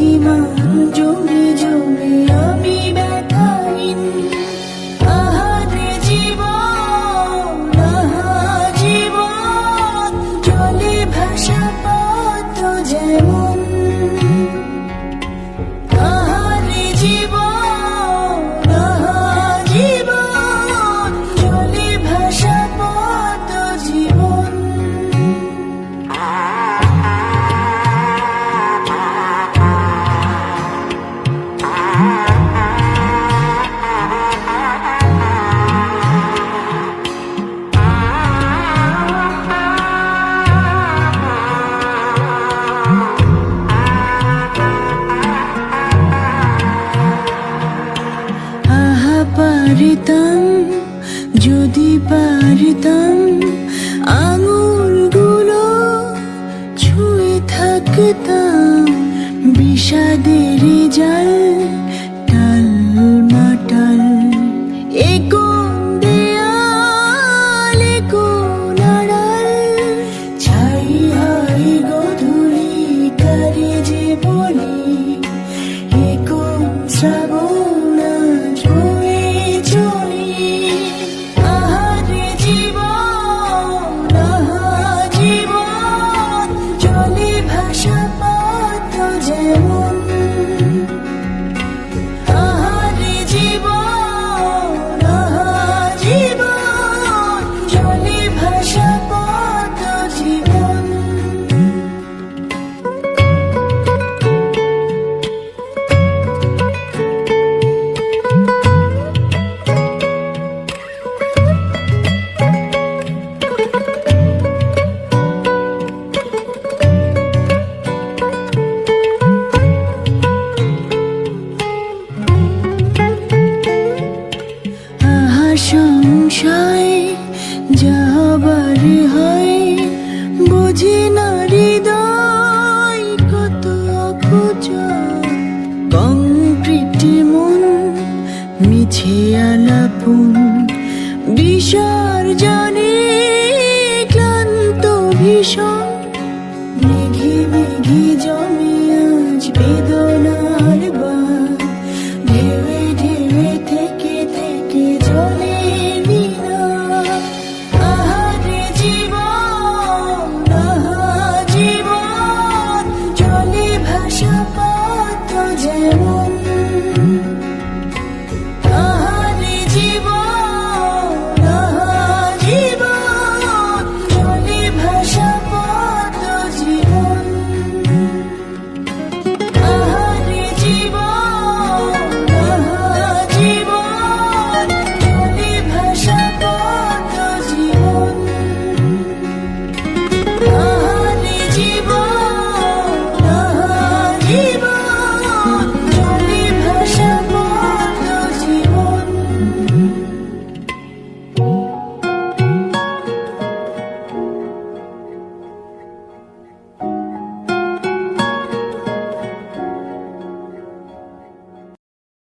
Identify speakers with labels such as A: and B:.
A: অভিমান জমে জমে আমি ব্যথাহীন। আহারে জীবন, আহা জীবন, জলে ভাসা পদ্ম যেমন। আহারে জীবন, আহা জীবন, জলে ভাসা পদ্ম জীবন। পারিতাম যদি পারিতাম আঙুলগুলো ছুঁয়ে থাকতাম বিষাদের জাল টাল মাটাল। এ কোন দেয়াল, এ কোন আড়াল, ছাই হয় গধূলি কারে যে বলি। এ কোন শ্রাবণ ছুঁয়ে চলি। আহারে জীবন, আহা জীবন, জলে ভাসা পদ্ম যেমন। আহারে জীবন, আহা জীবন, জলে ভাসা পদ্ম জীবন। সংশয় যাবার হয়, বুঝি না হৃদয় কত অপচয়। কংক্রিট মন মিছে আলাপন বিষয়